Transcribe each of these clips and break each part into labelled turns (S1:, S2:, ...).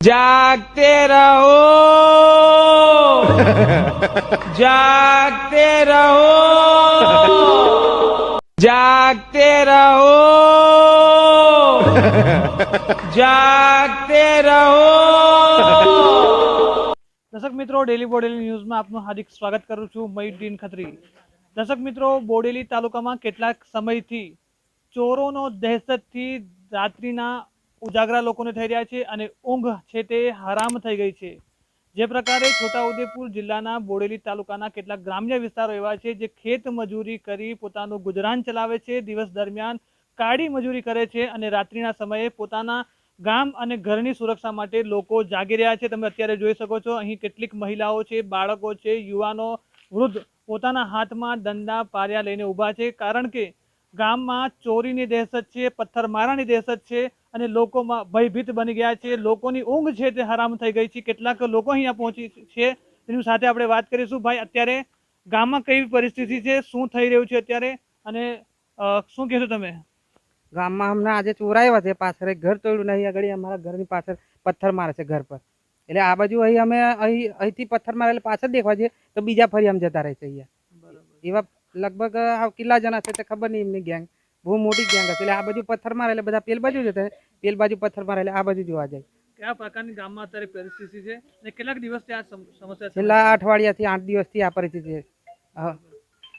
S1: जागते रहो जागते रहो जागते रहो जागते रहो। दर्शक मित्रों, डेली बोडेली न्यूज में आपનું हार्दिक સ્વાગત કરું છું। મયુદ્દીન ખત્રી। દર્શક મિત્રો, બોડેલી તાલુકામાં કેટલાક સમયથી ચોરોનો દહેશતથી રાત્રિના ઉજાગરા લોકોને થઈ રહ્યા છે અને ઊંઘ છે તે હરામ થઈ ગઈ છે। જે પ્રકારે છોટાઉદેપુર જિલ્લાના બોડેલી તાલુકાના કેટલાક ગ્રામ્ય વિસ્તારો એવા છે જે ખેત મજૂરી કરી પોતાનું ગુજરાન ચલાવે છે, દિવસ દરમિયાન કાળી મજૂરી કરે છે અને રાત્રિના સમયે પોતાના ગામ અને ઘરની સુરક્ષા માટે લોકો જાગી રહ્યા છે। તમે અત્યારે જોઈ શકો છો, અહીં કેટલીક મહિલાઓ છે, બાળકો છે, યુવાનો, વૃદ્ધ પોતાના હાથમાં દંડા પાર્યા લઈને ઊભા છે, કારણ કે ગામમાં ચોરીની દહેશત છે, પથ્થરમારાની દહેશત છે અને લોકોમાં ભયભીત બની ગયા છે। લોકોની ઊંઘ છે તે હરામ થઈ ગઈ છે। કેટલાક લોકો અહીંયા પહોંચી છે, તેની સાથે આપણે વાત કરીશું। ભાઈ, અત્યારે ગામમાં કેવી પરિસ્થિતિ છે, શું થઈ રહ્યું છે અત્યારે અને શું કહેશો તમે?
S2: ગામમાં હમણાં આજે ચોરાયા છે, પાછળ એક ઘર તોડ્યું નહીં, આગળ અમારા ઘરની પાછળ પથ્થર મારે છે ઘર પર, એટલે આ બાજુ અહીં અમે અહીંથી પથ્થર મારે એટલે પાછળ દેખવા જઈએ તો બીજા ફરી આમ જતા રહે છે અહીંયા। એવા લગભગ કેટલા જણા છે તે ખબર નહીં, એમની ગેંગ બહુ મોટી ગેંગ હશે, એટલે આ બાજુ પથ્થર મારે એટલે બધા પેલ બાજુ જતા, પેલ બાજુ પથ્થર મારે એટલે આ બાજુ જોવા જાય।
S1: કયા પ્રકારની ગામમાં અત્યારે પરિસ્થિતિ છે અને કેટલાક દિવસથી આ સમસ્યા છે?
S2: છેલ્લા 8 અઠવાડિયાથી 8 દિવસથી આ પરિસ્થિતિ છે।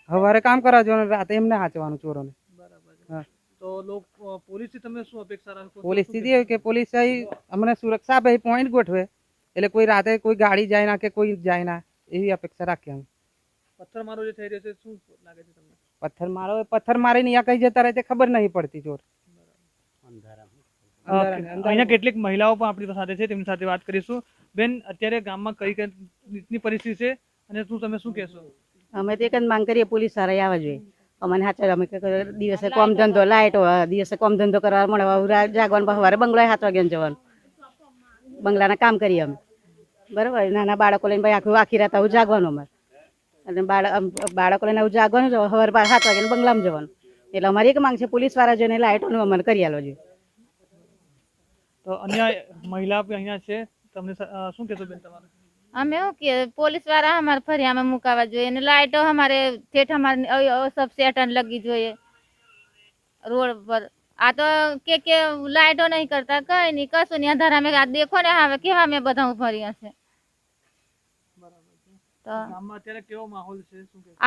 S2: સવારે કામ કરવા જવાનું, રાતે એમને હાચવાનું ચોરોને।
S1: બરાબર। તો પોલીસથી તમે શું અપેક્ષા રાખો?
S2: પોલીસ થી કે પોલીસ અમને સુરક્ષા આપે, પોઈન્ટ ગોઠવે એટલે કોઈ રાતે કોઈ ગાડી જાય ના કે કોઈ જાય ના, એવી અપેક્ષા રાખીએ અમે।
S1: પથ્થરમારો જે થઈ રહ્યો છે, શું લાગે છે તમને?
S2: પથ્થર મારી ને કઈ જતા રહે તે ખબર નહીં પડતી ચોર।
S1: અહીંયા કેટલીક મહિલાઓ પણ આપણી સાથે છે, તેમની સાથે વાત કરીશું। બેન, અત્યારે ગામમાં કઈ રીતની પરિસ્થિતિ છે અને તમે શું કહેશો?
S3: અમે તો એક જ માંગ કરીએ, પોલીસ સારા આવવા જોઈએ અમને સાચા। અમે દિવસે કોમ ધંધો લાઈટ દિવસે કોમ ધંધો કરવા મળે, જાગવાનું સવારે બંગલા 7 વાગ્યા જવાનું, બંગલાના કામ કરીએ અમે, બરાબર। નાના બાળકો લઈને ભાઈ આખી રાત આવું જાગવાનું અમારે, અને બાળકો લઈને આવું જાગવાનું, સવારે 7 વાગ્યા બંગલામાં જવાનું। એટલે અમારી એક માંગ છે, પોલીસ વાળા જોઈને લાઈટોનું અમને કરી આલો જોઈએ।
S1: તો અન્ય મહિલા અહીંયા છે, તમને શું કહેશો બેન તમારે?
S4: અમે શું કે પોલીસ વાળા અમારે ફરિયામાં મુકાવા જોઈએ અને લાઈટો અમારે ઠેઠ અમારે સબ સેટન લગી જોઈએ રોડ પર। આ તો કે લાઈટો નહીં કરતા, કઈ નહીં, કશું નહીં, અંધારા મેં આ દેખો ને હવે કેવા મેં બધા ફર્યા છે।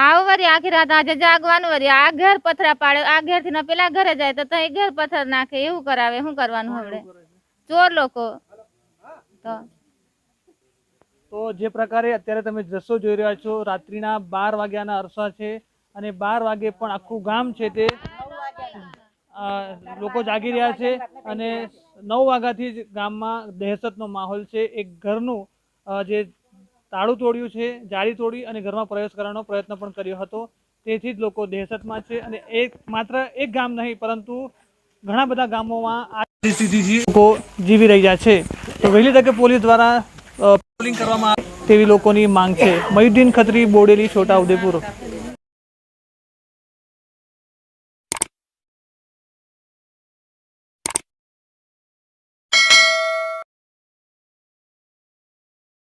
S4: આવું વરી આખી રાત આજે જાગવાનું, વરી આ ઘર પથરા પાડે, આ ઘેર થી પેલા ઘરે જાય તો ત્યાં ઘર પથ્થર નાખે, એવું કરાવે, શું કરવાનું હવે ચોર લોકો?
S1: તો જે પ્રકારે અત્યારે તમે દ્રશ્યો જોઈ રહ્યા છો, રાત્રિના 12 વાગ્યાના અરસા છે અને 12 વાગે પણ આખું ગામ છે તે લોકો જાગી રહ્યા છે અને 9 વાગ્યાથી જ ગામમાં દહેશતનો માહોલ છે। એક ઘરનું જે તાળું તોડ્યું છે, જાળી તોડી અને ઘરમાં પ્રવેશ કરવાનો પ્રયત્ન પણ કર્યો હતો, તેથી જ લોકો દહેશતમાં છે। અને માત્ર એક ગામ નહીં પરંતુ ઘણા બધા ગામોમાં આ પરિસ્થિતિથી લોકો જીવી રહ્યા છે। તો વહેલી તકે પોલીસ દ્વારા પેટ્રોલિંગ કરવામાં આવે તેવી લોકોની માંગ છે। મયુદ્દીન ખત્રી, બોડેલી, છોટાઉદેપુર।